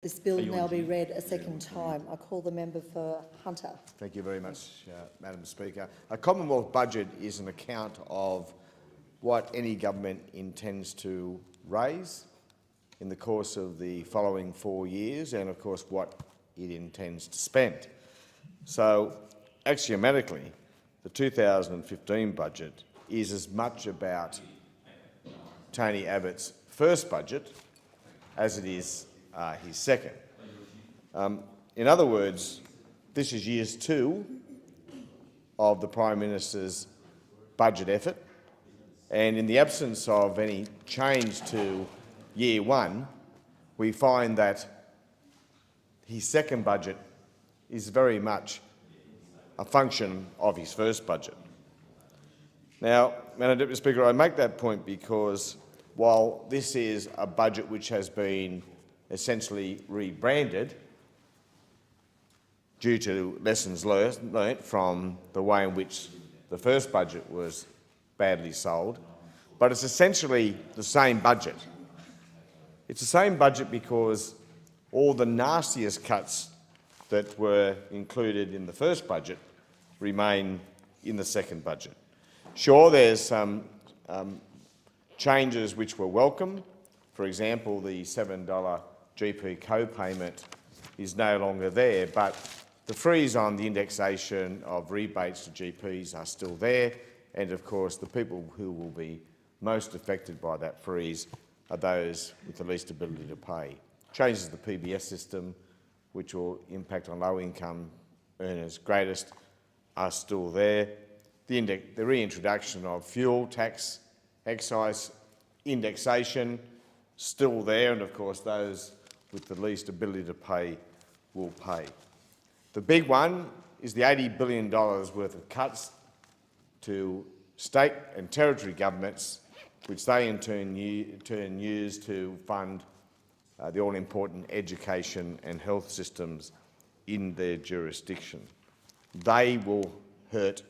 This bill now be read a second time. I call the member for Hunter. Thank you very much, Madam Speaker. A Commonwealth budget is an account of what any government intends to raise in the course of the following 4 years and, of course, what it intends to spend. So, axiomatically, the 2015 budget is as much about Tony Abbott's first budget as it is his second. In other words, this is years 2 of the Prime Minister's budget effort, and in the absence of any change to year 1, we find that his second budget is very much a function of his first budget. Now, Madam Deputy Speaker, I make that point because while this is a budget which has been essentially rebranded due to lessons learnt from the way in which the first budget was badly sold, but it's essentially the same budget. It's the same budget because all the nastiest cuts that were included in the first budget remain in the second budget. Sure, there's some changes which were welcome. For example, the $7 GP co-payment is no longer there, but the freeze on the indexation of rebates to GPs are still there, and of course the people who will be most affected by that freeze are those with the least ability to pay. Changes to the PBS system, which will impact on low-income earners greatest, are still there. The reintroduction of fuel tax, excise indexation, still there, and of course those with the least ability to pay will pay. The big one is the $80 billion worth of cuts to state and territory governments, which they in turn use to fund the all-important education and health systems in their jurisdiction. They will hurt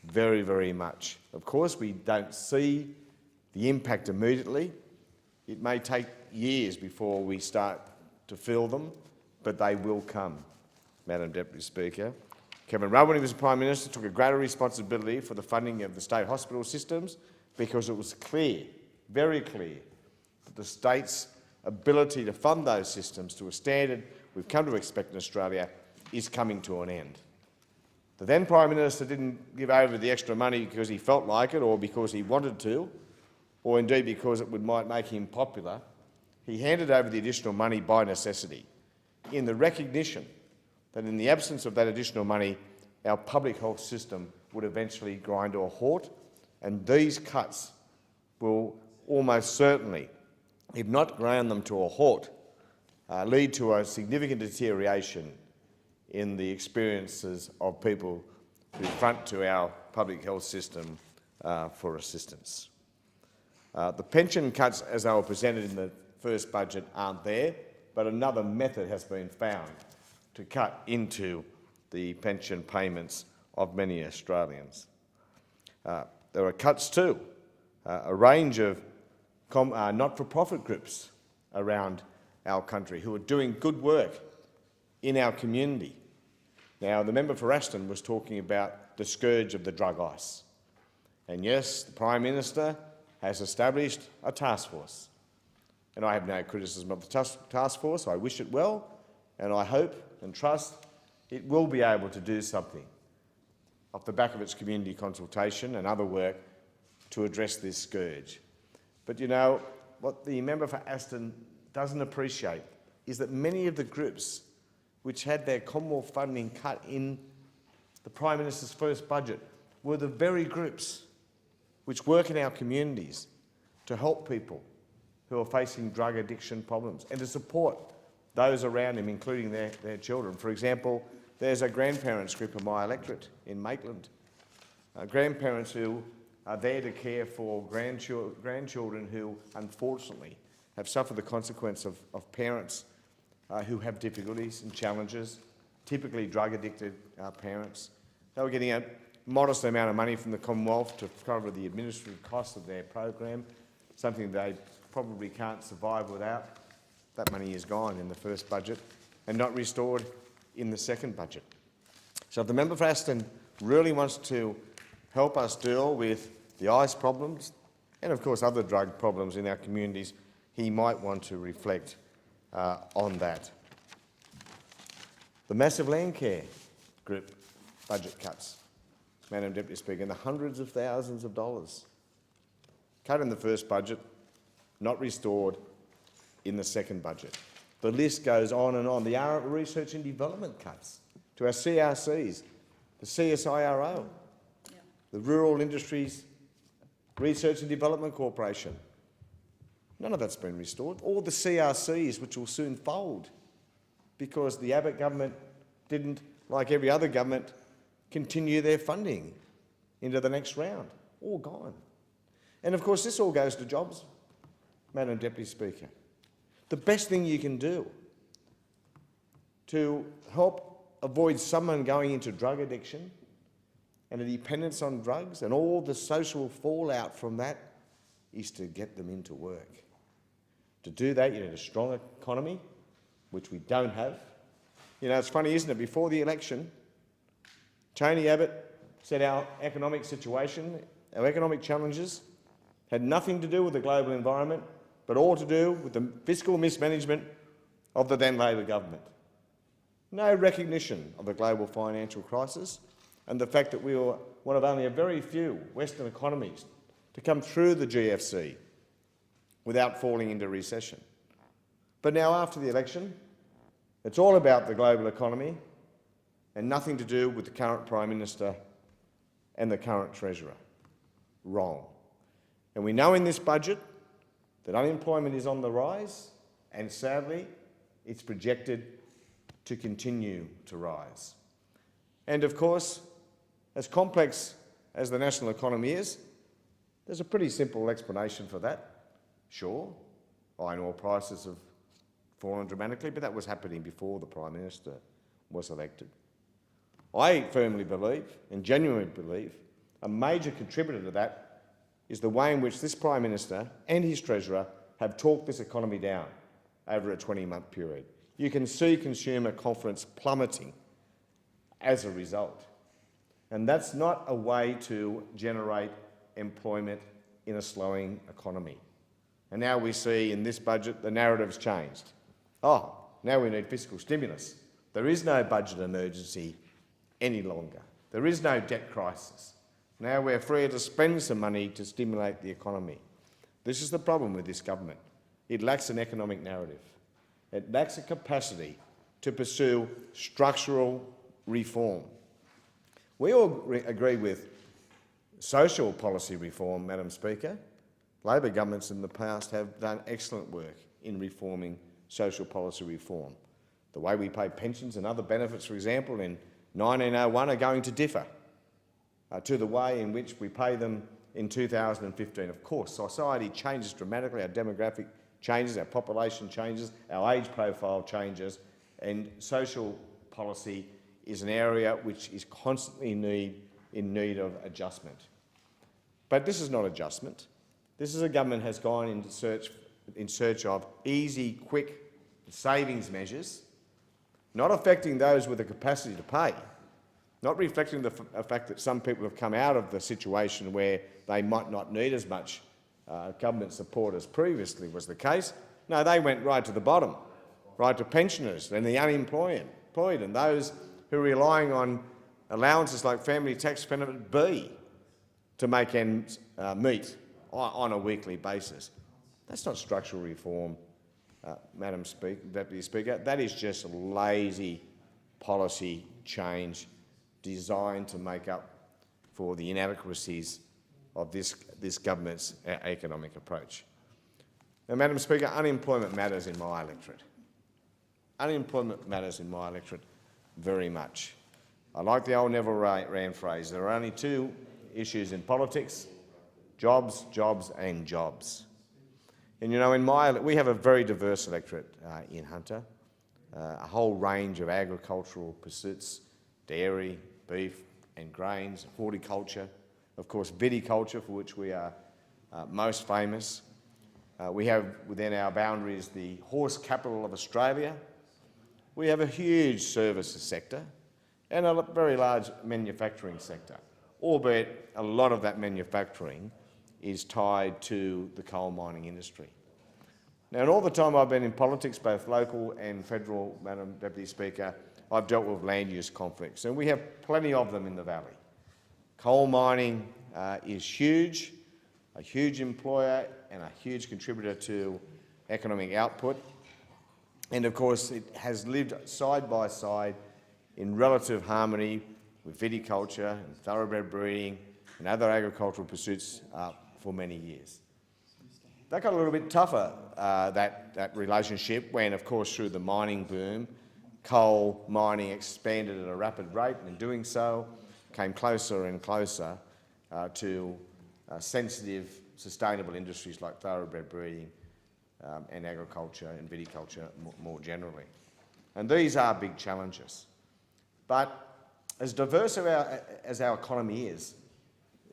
very, very much. Of course, we don't see the impact immediately. It may take years before we start to feel them, but they will come, Madam Deputy Speaker. Cameron Rudd, when he was Prime Minister, took a greater responsibility for the funding of the state hospital systems because it was clear, very clear, that the state's ability to fund those systems to a standard we've come to expect in Australia is coming to an end. The then Prime Minister didn't give over the extra money because he felt like it or because he wanted to, or indeed because it might make him popular. He handed over the additional money by necessity, in the recognition that in the absence of that additional money, our public health system would eventually grind to a halt, and these cuts will almost certainly, if not ground them to a halt, lead to a significant deterioration in the experiences of people who front to our public health system for assistance. The pension cuts, as they were presented in the first budget, aren't there, but another method has been found to cut into the pension payments of many Australians. There are cuts too. A range of not-for-profit groups around our country who are doing good work in our community. Now, the member for Ashton was talking about the scourge of the drug ice. And yes, the Prime Minister has established a task force. And I have no criticism of the task force. I wish it well, and I hope and trust it will be able to do something off the back of its community consultation and other work to address this scourge. But you know, what the member for Aston doesn't appreciate is that many of the groups which had their Commonwealth funding cut in the Prime Minister's first budget were the very groups which work in our communities to help people who are facing drug addiction problems and to support those around them, including their children. For example, there's a grandparents group in my electorate in Maitland, grandparents who are there to care for grandchildren who, unfortunately, have suffered the consequence of parents who have difficulties and challenges, typically drug-addicted parents. They were getting a modest amount of money from the Commonwealth to cover the administrative costs of their program, something they probably can't survive without. That money is gone in the first budget and not restored in the second budget. So if the member for Aston really wants to help us deal with the ice problems and, of course, other drug problems in our communities, he might want to reflect on that. The massive land care group budget cuts, Madam Deputy Speaker, in the hundreds of thousands of dollars. Cut in the first budget, not restored in the second budget. The list goes on and on. The research and development cuts to our CRCs, the CSIRO, the Rural Industries Research and Development Corporation. None of that's been restored. All the CRCs, which will soon fold because the Abbott government didn't, like every other government, continue their funding into the next round. All gone. And of course, this all goes to jobs, Madam Deputy Speaker. The best thing you can do to help avoid someone going into drug addiction and a dependence on drugs and all the social fallout from that is to get them into work. To do that, you need a strong economy, which we don't have. You know, it's funny, isn't it? Before the election, Tony Abbott said our economic situation, our economic challenges, had nothing to do with the global environment, but all to do with the fiscal mismanagement of the then Labor government. No recognition of the global financial crisis and the fact that we were one of only a very few Western economies to come through the GFC without falling into recession. But now, after the election, it's all about the global economy and nothing to do with the current Prime Minister and the current Treasurer. Wrong. And we know in this budget that unemployment is on the rise, and sadly, it's projected to continue to rise. And of course, as complex as the national economy is, there's a pretty simple explanation for that. Sure, iron ore prices have fallen dramatically, but that was happening before the Prime Minister was elected. I firmly believe, and genuinely believe, a major contributor to that is the way in which this Prime Minister and his Treasurer have talked this economy down over a 20-month period. You can see consumer confidence plummeting as a result. And that's not a way to generate employment in a slowing economy. And now we see in this budget the narrative's changed. Oh, now we need fiscal stimulus. There is no budget emergency any longer. There is no debt crisis. Now we're free to spend some money to stimulate the economy. This is the problem with this government. It lacks an economic narrative. It lacks a capacity to pursue structural reform. We all agree with social policy reform, Madam Speaker. Labor governments in the past have done excellent work in reforming social policy reform. The way we pay pensions and other benefits, for example, in 1901 are going to differ to the way in which we pay them in 2015. Of course, society changes dramatically, our demographic changes, our population changes, our age profile changes, and social policy is an area which is constantly in need of adjustment. But this is not adjustment. This is a government has gone in search of easy, quick savings measures, not affecting those with the capacity to pay, not reflecting the fact that some people have come out of the situation where they might not need as much government support as previously was the case. No, they went right to the bottom, right to pensioners and the unemployed and those who are relying on allowances like family tax benefit B to make ends meet on a weekly basis. That's not structural reform, Madam Deputy Speaker. That is just lazy policy change designed to make up for the inadequacies of this government's economic approach. Now, Madam Speaker, unemployment matters in my electorate. Unemployment matters in my electorate very much. I like the old Neville Wran phrase, there are only two issues in politics, jobs, jobs and jobs. And you know, we have a very diverse electorate in Hunter, a whole range of agricultural pursuits, dairy, beef and grains, horticulture, of course viticulture, for which we are most famous. We have within our boundaries the horse capital of Australia. We have a huge services sector and a very large manufacturing sector, albeit a lot of that manufacturing is tied to the coal mining industry. Now, in all the time I've been in politics, both local and federal, Madam Deputy Speaker, I've dealt with land use conflicts, and we have plenty of them in the valley. Coal mining is huge, a huge employer and a huge contributor to economic output. And of course, it has lived side by side in relative harmony with viticulture and thoroughbred breeding and other agricultural pursuits for many years. That got a little bit tougher, that relationship, when, of course, through the mining boom, coal mining expanded at a rapid rate, and in doing so, came closer and closer to sensitive, sustainable industries like thoroughbred breeding and agriculture and viticulture more generally. And these are big challenges. But as diverse as our economy is,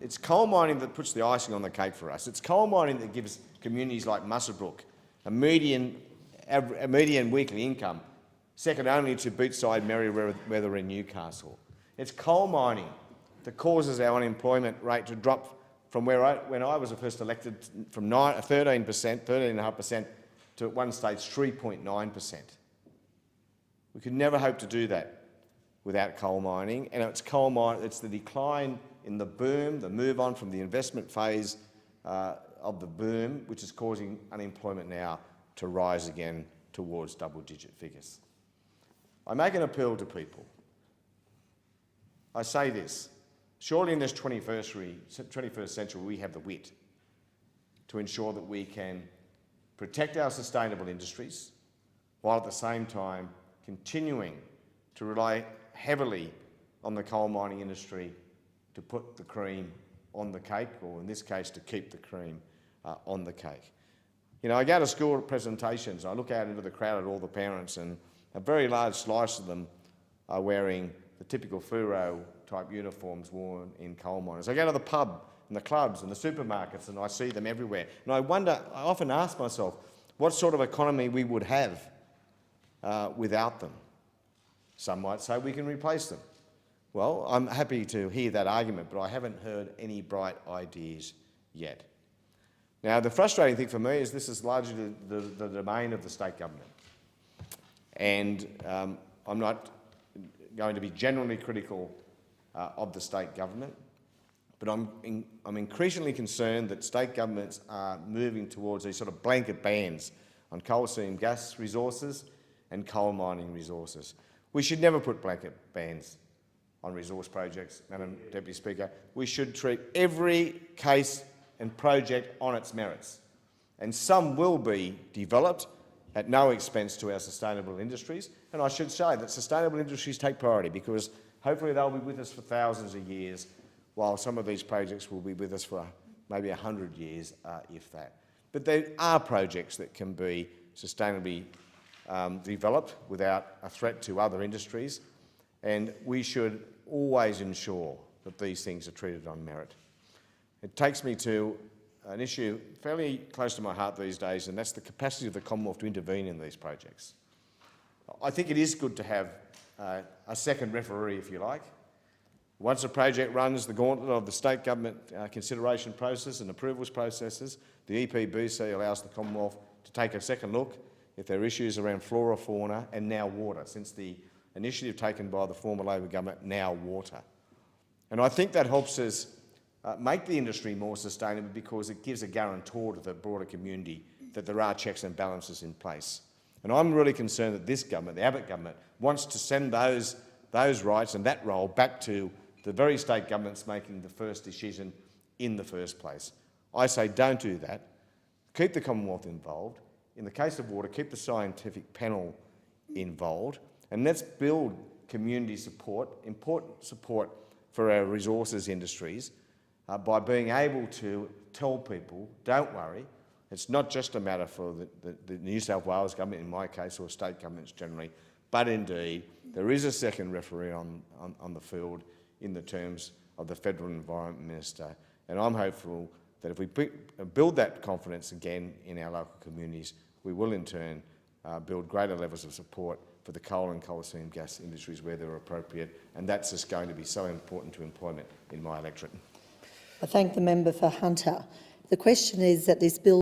it's coal mining that puts the icing on the cake for us. It's coal mining that gives communities like Muswellbrook a median weekly income, second only to Bootside, Merryweather and Newcastle. It's coal mining that causes our unemployment rate to drop from when I was first elected, from 13.5% to at one stage 3.9%. We could never hope to do that without coal mining, and it's the decline in the boom, the move on from the investment phase of the boom, which is causing unemployment now to rise again towards double-digit figures. I make an appeal to people. I say this: surely in this 21st century we have the wit to ensure that we can protect our sustainable industries while at the same time continuing to rely heavily on the coal mining industry to put the cream on the cake, or in this case, to keep the cream on the cake. You know, I go to school presentations, I look out into the crowd at all the parents, and a very large slice of them are wearing the typical fluoro-type uniforms worn in coal miners. I go to the pub and the clubs and the supermarkets, and I see them everywhere. And I often ask myself, what sort of economy we would have without them? Some might say we can replace them. Well, I'm happy to hear that argument, but I haven't heard any bright ideas yet. Now, the frustrating thing for me is this is largely the domain of the state government. And I'm not going to be generally critical of the state government, but I'm increasingly concerned that state governments are moving towards these sort of blanket bans on coal seam gas resources and coal mining resources. We should never put blanket bans on resource projects, Madam Deputy Speaker. We should treat every case and project on its merits. And some will be developed at no expense to our sustainable industries. And I should say that sustainable industries take priority, because hopefully they'll be with us for thousands of years, while some of these projects will be with us for maybe 100 years, if that. But there are projects that can be sustainably developed without a threat to other industries, and we should always ensure that these things are treated on merit. It takes me to an issue fairly close to my heart these days, and that's the capacity of the Commonwealth to intervene in these projects. I think it is good to have a second referee, if you like. Once a project runs the gauntlet of the state government consideration process and approvals processes, the EPBC allows the Commonwealth to take a second look if there are issues around flora, fauna and now water, since the initiative taken by the former Labor government, now water. And I think that helps us make the industry more sustainable, because it gives a guarantor to the broader community that there are checks and balances in place. And I'm really concerned that this government, the Abbott government, wants to send those rights and that role back to the very state governments making the first decision in the first place. I say don't do that. Keep the Commonwealth involved. In the case of water, keep the scientific panel involved, and let's build community support, important support for our resources industries, by being able to tell people, don't worry, it's not just a matter for the New South Wales government, in my case, or state governments generally, but indeed there is a second referee on the field in the terms of the Federal Environment Minister, and I'm hopeful that if we build that confidence again in our local communities, we will in turn build greater levels of support for the coal and coal seam gas industries where they're appropriate, and that's just going to be so important to employment in my electorate. I thank the member for Hunter. The question is that this bill